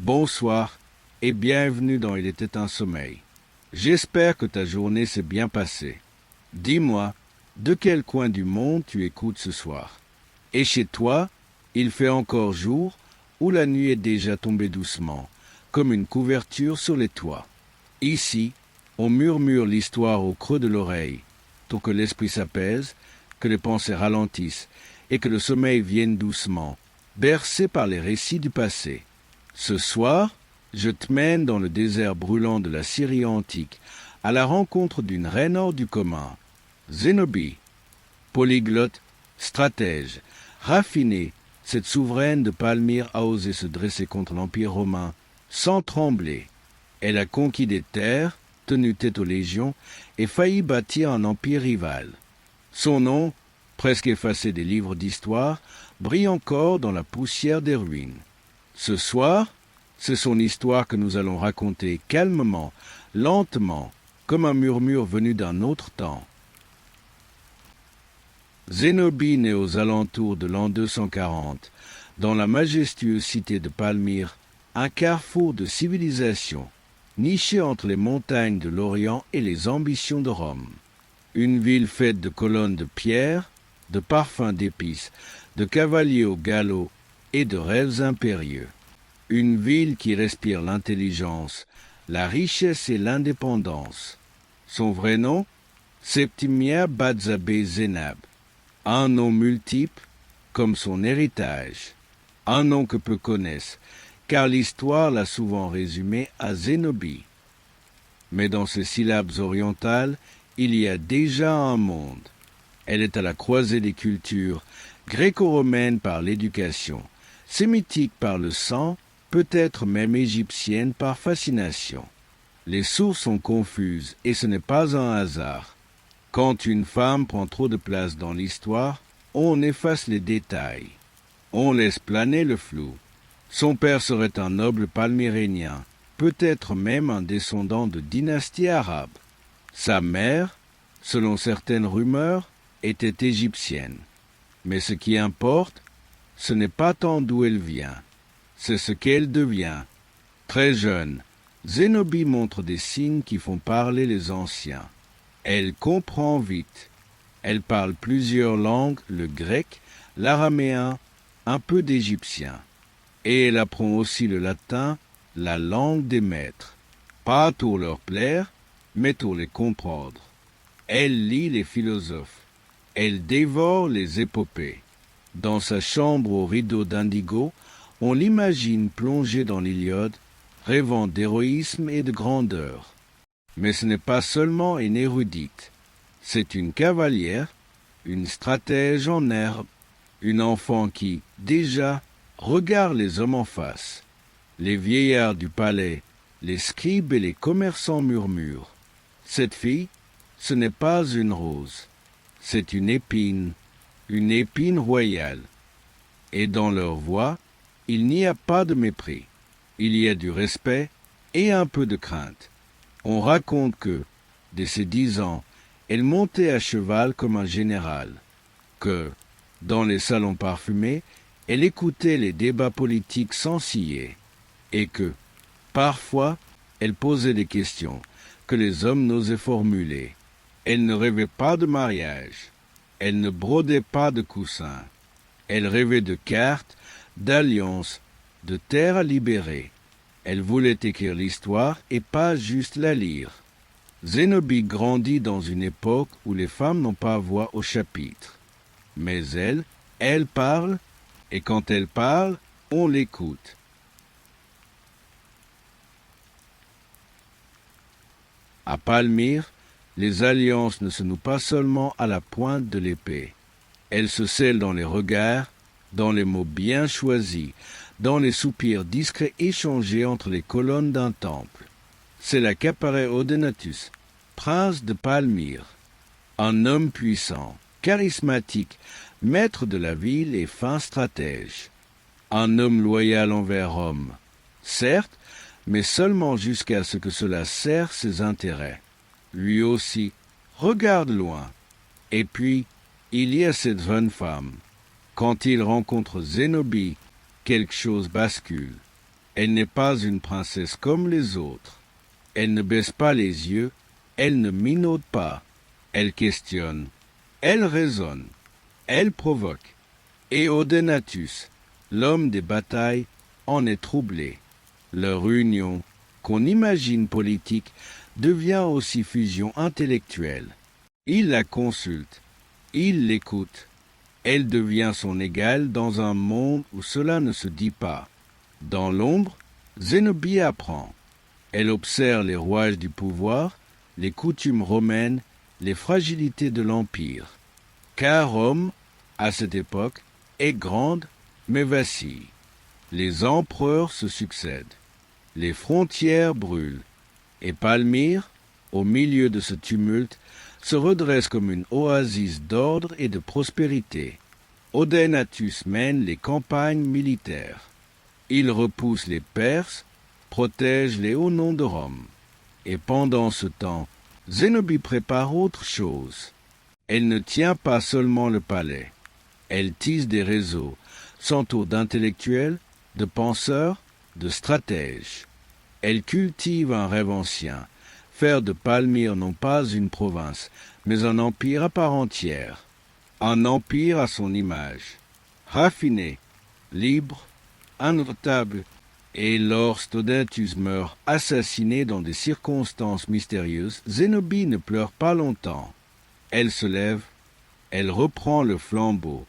Bonsoir et bienvenue dans Il était un sommeil. J'espère que ta journée s'est bien passée. Dis-moi, de quel coin du monde tu écoutes ce soir? Et chez toi, il fait encore jour ou la nuit est déjà tombée doucement, comme une couverture sur les toits? Ici, on murmure l'histoire au creux de l'oreille, pour que l'esprit s'apaise, que les pensées ralentissent et que le sommeil vienne doucement, bercé par les récits du passé. Ce soir, je te mène dans le désert brûlant de la Syrie antique, à la rencontre d'une reine hors du commun, Zénobie. Polyglotte, stratège, raffinée, cette souveraine de Palmyre a osé se dresser contre l'Empire romain, sans trembler. Elle a conquis des terres, tenu tête aux légions, et failli bâtir un empire rival. Son nom, presque effacé des livres d'histoire, brille encore dans la poussière des ruines. Ce soir, c'est son histoire que nous allons raconter calmement, lentement, comme un murmure venu d'un autre temps. Zénobie naît aux alentours de l'an 240, dans la majestueuse cité de Palmyre, un carrefour de civilisation, niché entre les montagnes de l'Orient et les ambitions de Rome. Une ville faite de colonnes de pierre, de parfums d'épices, de cavaliers au galop et de rêves impérieux. Une ville qui respire l'intelligence, la richesse et l'indépendance. Son vrai nom, Septimia Batzabé Zénab. Un nom multiple, comme son héritage. Un nom que peu connaissent, car l'histoire l'a souvent résumé à Zénobie. Mais dans ces syllabes orientales, il y a déjà un monde. Elle est à la croisée des cultures, gréco-romaine par l'éducation, sémitique par le sang, peut-être même égyptienne par fascination. Les sources sont confuses et ce n'est pas un hasard. Quand une femme prend trop de place dans l'histoire, on efface les détails. On laisse planer le flou. Son père serait un noble palmyrénien, peut-être même un descendant de dynastie arabe. Sa mère, selon certaines rumeurs, était égyptienne. Mais ce qui importe, ce n'est pas tant d'où elle vient, c'est ce qu'elle devient. Très jeune, Zénobie montre des signes qui font parler les anciens. Elle comprend vite. Elle parle plusieurs langues, le grec, l'araméen, un peu d'égyptien. Et elle apprend aussi le latin, la langue des maîtres. Pas pour leur plaire, mais pour les comprendre. Elle lit les philosophes. Elle dévore les épopées. Dans sa chambre aux rideaux d'indigo, on l'imagine plongée dans l'Iliade, rêvant d'héroïsme et de grandeur. Mais ce n'est pas seulement une érudite. C'est une cavalière, une stratège en herbe, une enfant qui, déjà, regarde les hommes en face. Les vieillards du palais, les scribes et les commerçants murmurent. Cette fille, ce n'est pas une rose, c'est une épine royale. Et dans leur voix, il n'y a pas de mépris. Il y a du respect et un peu de crainte. On raconte que, dès ses 10 ans, elle montait à cheval comme un général, que, dans les salons parfumés, elle écoutait les débats politiques sans ciller, et que, parfois, elle posait des questions que les hommes n'osaient formuler. Elle ne rêvait pas de mariage, elle ne brodait pas de coussins, elle rêvait de cartes, d'alliances, de terres à libérer. Elle voulait écrire l'histoire et pas juste la lire. Zénobie grandit dans une époque où les femmes n'ont pas voix au chapitre. Mais elle parle, et quand elle parle, on l'écoute. À Palmyre, les alliances ne se nouent pas seulement à la pointe de l'épée. Elles se scellent dans les regards, dans les mots bien choisis, dans les soupirs discrets échangés entre les colonnes d'un temple. C'est là qu'apparaît Odenatus, prince de Palmyre, un homme puissant, charismatique, maître de la ville et fin stratège. Un homme loyal envers Rome, certes, mais seulement jusqu'à ce que cela sert ses intérêts. Lui aussi regarde loin. Et puis, il y a cette jeune femme. Quand il rencontre Zénobie, quelque chose bascule. Elle n'est pas une princesse comme les autres. Elle ne baisse pas les yeux, elle ne minaude pas. Elle questionne, elle raisonne, elle provoque. Et Odenathus, l'homme des batailles, en est troublé. Leur union, qu'on imagine politique, devient aussi fusion intellectuelle. Il la consulte, il l'écoute. Elle devient son égale dans un monde où cela ne se dit pas. Dans l'ombre, Zénobie apprend. Elle observe les rouages du pouvoir, les coutumes romaines, les fragilités de l'Empire. Car Rome, à cette époque, est grande, mais vacille. Les empereurs se succèdent. Les frontières brûlent. Et Palmyre, au milieu de ce tumulte, se redresse comme une oasis d'ordre et de prospérité. Odenathus mène les campagnes militaires. Il repousse les Perses, protège les hauts noms de Rome. Et pendant ce temps, Zénobie prépare autre chose. Elle ne tient pas seulement le palais. Elle tisse des réseaux, s'entoure d'intellectuels, de penseurs, de stratèges. Elle cultive un rêve ancien, faire de Palmyre non pas une province, mais un empire à part entière. Un empire à son image, raffiné, libre, indomptable. Et lorsque Odenathus meurt assassiné dans des circonstances mystérieuses, Zénobie ne pleure pas longtemps. Elle se lève, elle reprend le flambeau,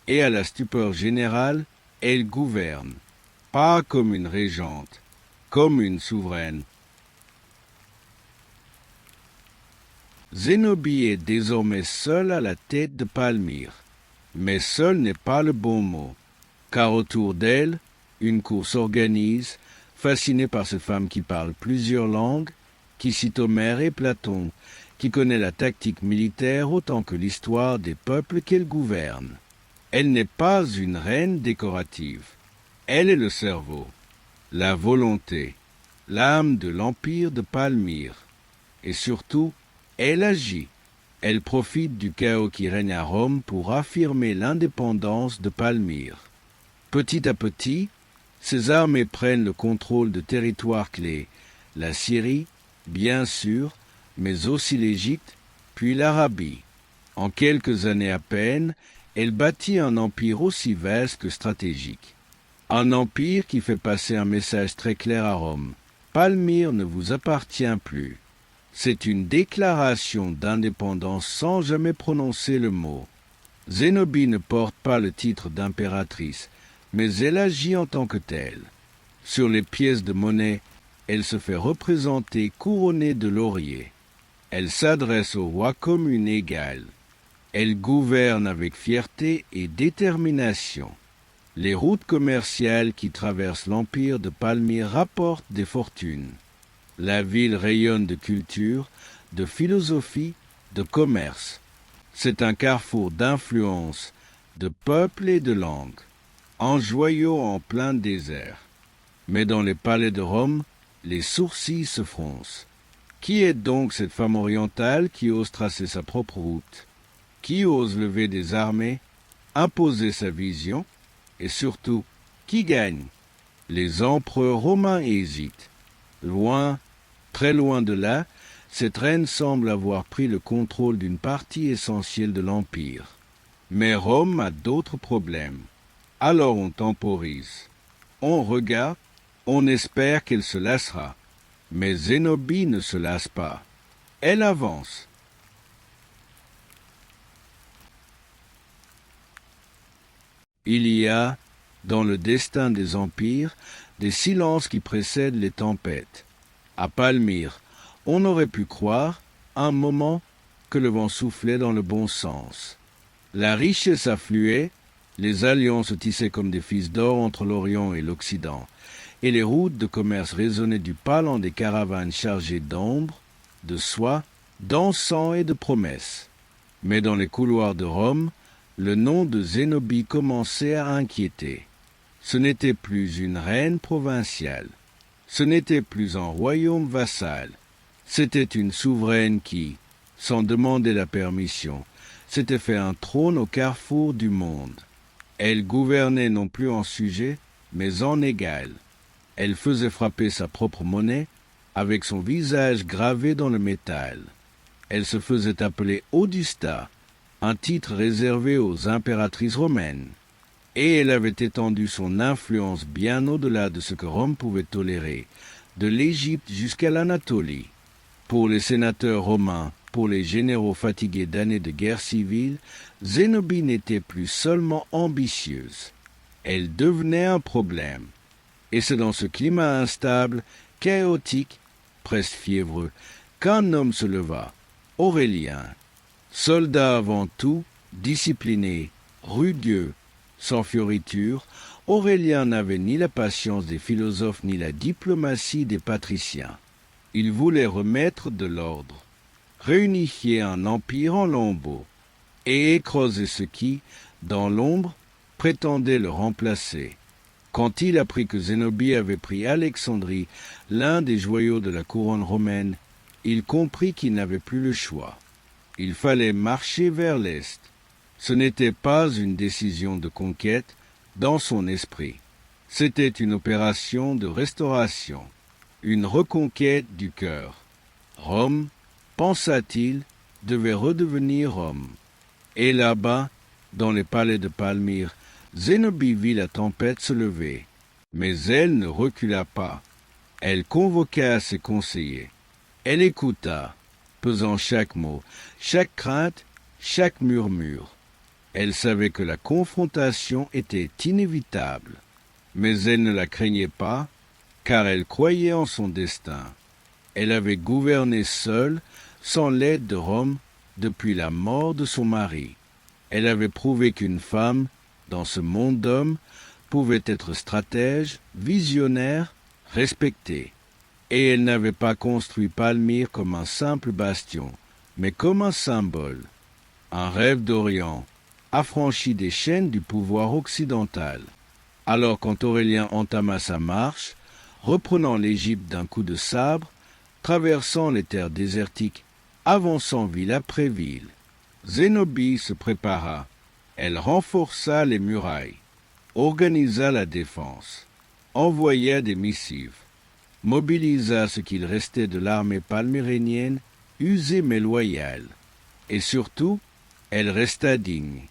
et à la stupeur générale, elle gouverne, pas comme une régente, comme une souveraine. Zénobie est désormais seule à la tête de Palmyre. Mais seul n'est pas le bon mot, car autour d'elle, une cour s'organise, fascinée par cette femme qui parle plusieurs langues, qui cite Homère et Platon, qui connaît la tactique militaire autant que l'histoire des peuples qu'elle gouverne. Elle n'est pas une reine décorative. Elle est le cerveau, la volonté, l'âme de l'empire de Palmyre. Et surtout, elle agit. Elle profite du chaos qui règne à Rome pour affirmer l'indépendance de Palmyre. Petit à petit, ses armées prennent le contrôle de territoires clés, la Syrie, bien sûr, mais aussi l'Égypte, puis l'Arabie. En quelques années à peine, elle bâtit un empire aussi vaste que stratégique. Un empire qui fait passer un message très clair à Rome. Palmyre ne vous appartient plus. C'est une déclaration d'indépendance sans jamais prononcer le mot. Zénobie ne porte pas le titre d'impératrice, mais elle agit en tant que telle. Sur les pièces de monnaie, elle se fait représenter couronnée de lauriers. Elle s'adresse au roi comme une égale. Elle gouverne avec fierté et détermination. Les routes commerciales qui traversent l'empire de Palmyre rapportent des fortunes. La ville rayonne de culture, de philosophie, de commerce. C'est un carrefour d'influence, de peuples et de langues, un joyau en plein désert. Mais dans les palais de Rome, les sourcils se froncent. Qui est donc cette femme orientale qui ose tracer sa propre route? Qui ose lever des armées, imposer sa vision? Et surtout, qui gagne? Les empereurs romains hésitent. Loin, très loin de là, cette reine semble avoir pris le contrôle d'une partie essentielle de l'Empire. Mais Rome a d'autres problèmes. Alors on temporise. On regarde, on espère qu'elle se lassera. Mais Zénobie ne se lasse pas. Elle avance. Il y a, dans le destin des empires, des silences qui précèdent les tempêtes. À Palmyre, on aurait pu croire, un moment, que le vent soufflait dans le bon sens. La richesse affluait, les alliances se tissaient comme des fils d'or entre l'Orient et l'Occident, et les routes de commerce résonnaient du palan des caravanes chargées d'ombre, de soie, d'encens et de promesses. Mais dans les couloirs de Rome, le nom de Zénobie commençait à inquiéter. Ce n'était plus une reine provinciale. Ce n'était plus un royaume vassal. C'était une souveraine qui, sans demander la permission, s'était fait un trône au carrefour du monde. Elle gouvernait non plus en sujet, mais en égal. Elle faisait frapper sa propre monnaie avec son visage gravé dans le métal. Elle se faisait appeler Augusta, un titre réservé aux impératrices romaines. Et elle avait étendu son influence bien au-delà de ce que Rome pouvait tolérer, de l'Égypte jusqu'à l'Anatolie. Pour les sénateurs romains, pour les généraux fatigués d'années de guerre civile, Zénobie n'était plus seulement ambitieuse. Elle devenait un problème. Et c'est dans ce climat instable, chaotique, presque fiévreux, qu'un homme se leva, Aurélien. Soldat avant tout, discipliné, rugueux, sans fioriture, Aurélien n'avait ni la patience des philosophes ni la diplomatie des patriciens. Il voulait remettre de l'ordre, réunifier un empire en lambeaux, et écraser ce qui, dans l'ombre, prétendait le remplacer. Quand il apprit que Zénobie avait pris Alexandrie, l'un des joyaux de la couronne romaine, il comprit qu'il n'avait plus le choix. Il fallait marcher vers l'Est. Ce n'était pas une décision de conquête dans son esprit. C'était une opération de restauration, une reconquête du cœur. Rome, pensa-t-il, devait redevenir Rome. Et là-bas, dans les palais de Palmyre, Zénobie vit la tempête se lever. Mais elle ne recula pas. Elle convoqua ses conseillers. Elle écouta, pesant chaque mot, chaque crainte, chaque murmure. Elle savait que la confrontation était inévitable, mais elle ne la craignait pas, car elle croyait en son destin. Elle avait gouverné seule, sans l'aide de Rome, depuis la mort de son mari. Elle avait prouvé qu'une femme, dans ce monde d'hommes, pouvait être stratège, visionnaire, respectée. Et elle n'avait pas construit Palmyre comme un simple bastion, mais comme un symbole, un rêve d'Orient, affranchi des chaînes du pouvoir occidental. Alors quand Aurélien entama sa marche, reprenant l'Égypte d'un coup de sabre, traversant les terres désertiques, avançant ville après ville, Zénobie se prépara. Elle renforça les murailles, organisa la défense, envoya des missives, mobilisa ce qu'il restait de l'armée palmyrénienne, usée mais loyale, et surtout, elle resta digne.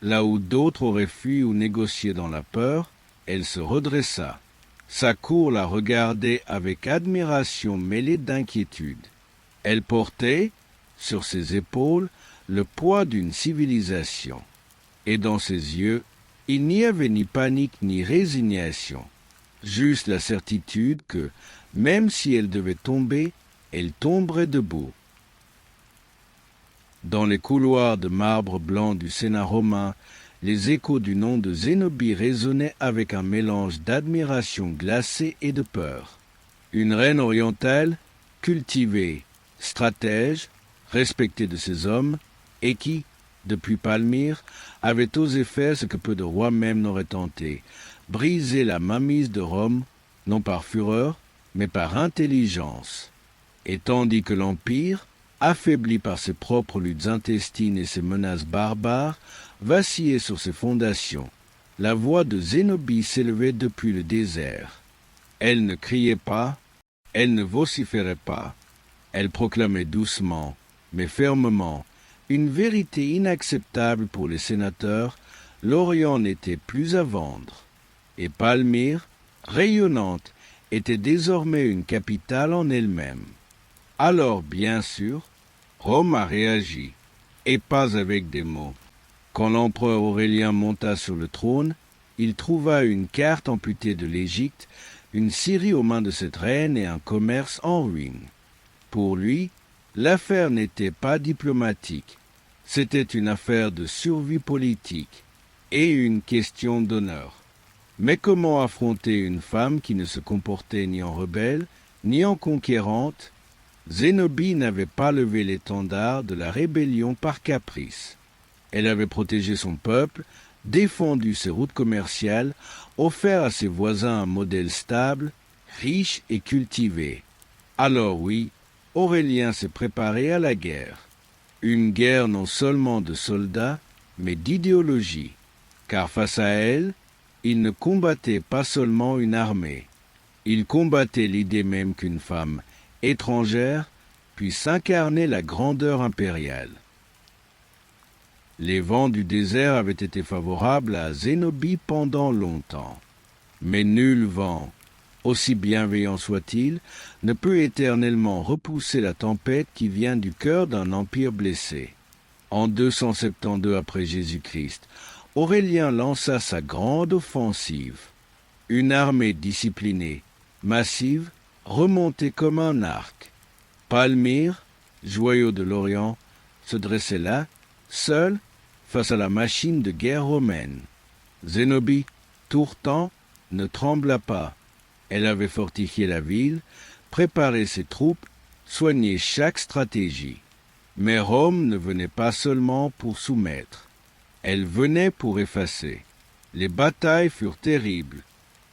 Là où d'autres auraient fui ou négocié dans la peur, elle se redressa. Sa cour la regardait avec admiration mêlée d'inquiétude. Elle portait, sur ses épaules, le poids d'une civilisation. Et dans ses yeux, il n'y avait ni panique ni résignation, juste la certitude que, même si elle devait tomber, elle tomberait debout. Dans les couloirs de marbre blanc du Sénat romain, les échos du nom de Zénobie résonnaient avec un mélange d'admiration glacée et de peur. Une reine orientale, cultivée, stratège, respectée de ses hommes, et qui, depuis Palmyre, avait osé faire ce que peu de rois même n'auraient tenté, briser la mainmise de Rome, non par fureur, mais par intelligence. Et tandis que l'Empire, affaibli par ses propres luttes intestines et ses menaces barbares, vacillait sur ses fondations, la voix de Zénobie s'élevait depuis le désert. Elle ne criait pas, elle ne vociférait pas, elle proclamait doucement, mais fermement, une vérité inacceptable pour les sénateurs: l'Orient n'était plus à vendre. Et Palmyre, rayonnante, était désormais une capitale en elle-même. Alors, bien sûr, Rome a réagi, et pas avec des mots. Quand l'empereur Aurélien monta sur le trône, il trouva une carte amputée de l'Égypte, une Syrie aux mains de cette reine et un commerce en ruine. Pour lui, l'affaire n'était pas diplomatique, c'était une affaire de survie politique et une question d'honneur. Mais comment affronter une femme qui ne se comportait ni en rebelle, ni en conquérante? Zénobie n'avait pas levé l'étendard de la rébellion par caprice. Elle avait protégé son peuple, défendu ses routes commerciales, offert à ses voisins un modèle stable, riche et cultivé. Alors oui, Aurélien s'est préparé à la guerre. Une guerre non seulement de soldats, mais d'idéologie, car face à elle, il ne combattait pas seulement une armée, Il combattait l'idée même qu'une femme étrangère puisse incarner la grandeur impériale. Les vents du désert avaient été favorables à Zénobie pendant longtemps. Mais nul vent, aussi bienveillant soit-il, ne peut éternellement repousser la tempête qui vient du cœur d'un empire blessé. En 272 après Jésus-Christ, Aurélien lança sa grande offensive. Une armée disciplinée, massive, remontée comme un arc. Palmyre, joyau de l'Orient, se dressait là, seul, face à la machine de guerre romaine. Zénobie, tourtant, ne trembla pas. Elle avait fortifié la ville, préparé ses troupes, soigné chaque stratégie. Mais Rome ne venait pas seulement pour soumettre. Elle venait pour effacer. Les batailles furent terribles.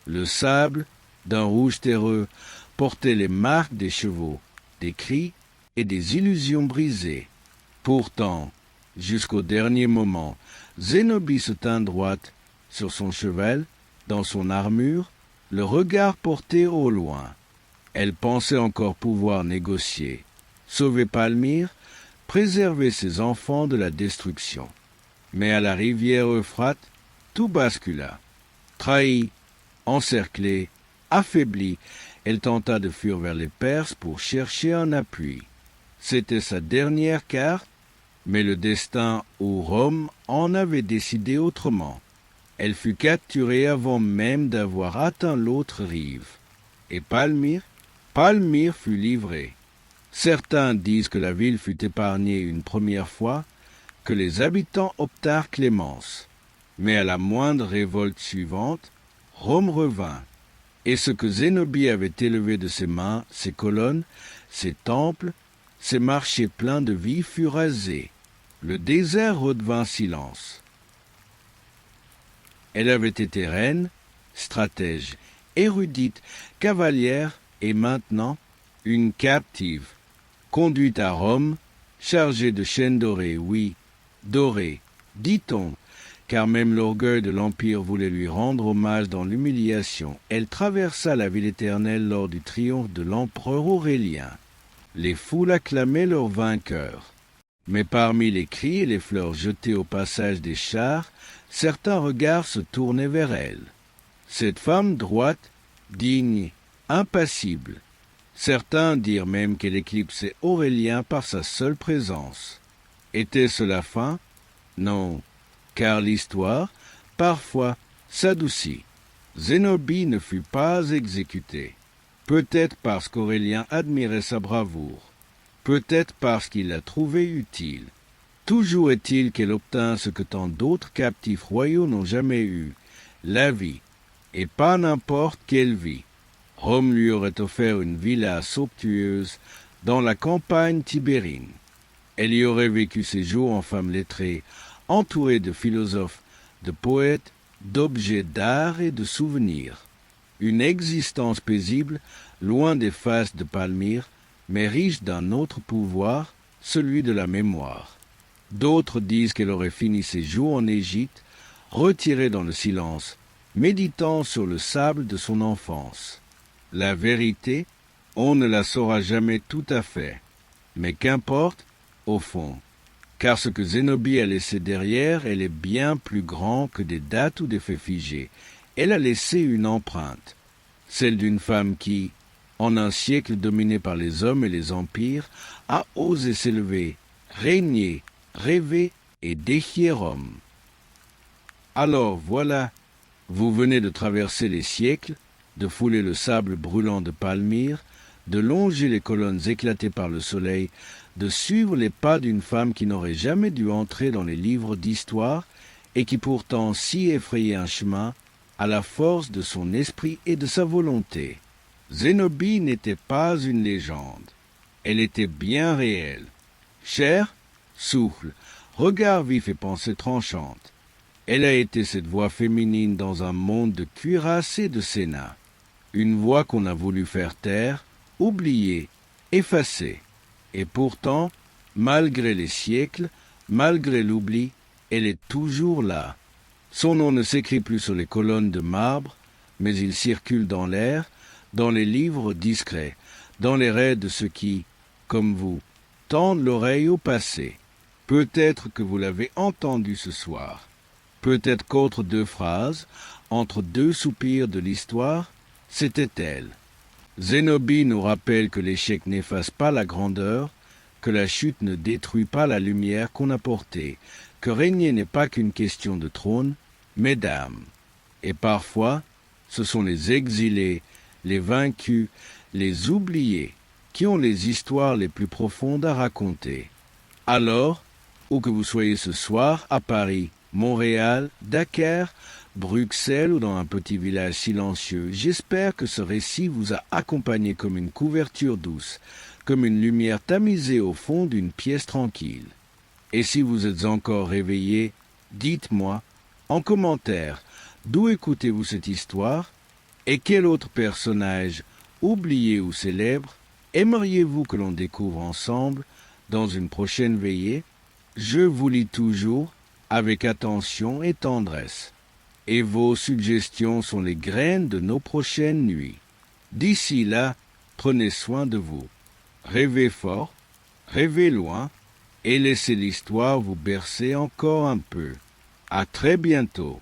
Le sable, d'un rouge terreux, portait les marques des chevaux, des cris et des illusions brisées. Pourtant, jusqu'au dernier moment, Zénobie se tint droite, sur son cheval, dans son armure, le regard porté au loin. Elle pensait encore pouvoir négocier, sauver Palmyre, préserver ses enfants de la destruction. Mais à la rivière Euphrate, tout bascula. Trahie, encerclée, affaiblie, elle tenta de fuir vers les Perses pour chercher un appui. C'était sa dernière carte, mais le destin ou Rome en avait décidé autrement. Elle fut capturée avant même d'avoir atteint l'autre rive. Et Palmyre fut livrée. Certains disent que la ville fut épargnée une première fois, que les habitants obtinrent clémence. Mais à la moindre révolte suivante, Rome revint. Et ce que Zénobie avait élevé de ses mains, ses colonnes, ses temples, ses marchés pleins de vie fut rasé. Le désert redevint silence. Elle avait été reine, stratège, érudite, cavalière et maintenant une captive, conduite à Rome, chargée de chaînes dorées, oui, dorées, dit-on, car même l'orgueil de l'Empire voulait lui rendre hommage dans l'humiliation. Elle traversa la ville éternelle lors du triomphe de l'empereur Aurélien. Les foules acclamaient leur vainqueur. Mais parmi les cris et les fleurs jetées au passage des chars, certains regards se tournaient vers elle. Cette femme droite, digne, impassible. Certains dirent même qu'elle éclipsait Aurélien par sa seule présence. Était-ce la fin? Non, car l'histoire, parfois, s'adoucit. Zénobie ne fut pas exécutée. Peut-être parce qu'Aurélien admirait sa bravoure. Peut-être parce qu'il la trouvait utile. Toujours est-il qu'elle obtint ce que tant d'autres captifs royaux n'ont jamais eu, la vie, et pas n'importe quelle vie. Rome lui aurait offert une villa somptueuse dans la campagne tibérine. Elle y aurait vécu ses jours en femme lettrée, entourée de philosophes, de poètes, d'objets d'art et de souvenirs. Une existence paisible, loin des faces de Palmyre, mais riche d'un autre pouvoir, celui de la mémoire. D'autres disent qu'elle aurait fini ses jours en Égypte, retirée dans le silence, méditant sur le sable de son enfance. La vérité, on ne la saura jamais tout à fait, mais qu'importe, au fond, car ce que Zénobie a laissé derrière, elle est bien plus grand que des dates ou des faits figés. Elle a laissé une empreinte, celle d'une femme qui, en un siècle dominé par les hommes et les empires, a osé s'élever, régner, rêver et défier Rome. Alors voilà, vous venez de traverser les siècles, de fouler le sable brûlant de Palmyre, de longer les colonnes éclatées par le soleil, de suivre les pas d'une femme qui n'aurait jamais dû entrer dans les livres d'histoire et qui pourtant si effrayait un chemin à la force de son esprit et de sa volonté. Zénobie n'était pas une légende. Elle était bien réelle. Chair, souffle, regard vif et pensée tranchante. Elle a été cette voix féminine dans un monde de cuirassés et de sénat. Une voix qu'on a voulu faire taire, oublier, effacer. Et pourtant, malgré les siècles, malgré l'oubli, elle est toujours là. Son nom ne s'écrit plus sur les colonnes de marbre, mais il circule dans l'air, dans les livres discrets, dans les rêves de ceux qui, comme vous, tendent l'oreille au passé. Peut-être que vous l'avez entendu ce soir. Peut-être qu'entre deux phrases, entre deux soupirs de l'histoire, c'était elle. Zénobie nous rappelle que l'échec n'efface pas la grandeur, que la chute ne détruit pas la lumière qu'on a portée, que régner n'est pas qu'une question de trône, mais d'âme. Et parfois, ce sont les exilés, les vaincus, les oubliés, qui ont les histoires les plus profondes à raconter. Alors, où que vous soyez ce soir, à Paris, Montréal, Dakar, Bruxelles ou dans un petit village silencieux, j'espère que ce récit vous a accompagné comme une couverture douce, comme une lumière tamisée au fond d'une pièce tranquille. Et si vous êtes encore réveillé, dites-moi, en commentaire, d'où écoutez-vous cette histoire et quel autre personnage, oublié ou célèbre, aimeriez-vous que l'on découvre ensemble dans une prochaine veillée? Je vous lis toujours avec attention et tendresse. Et vos suggestions sont les graines de nos prochaines nuits. D'ici là, prenez soin de vous. Rêvez fort, rêvez loin, et laissez l'histoire vous bercer encore un peu. À très bientôt.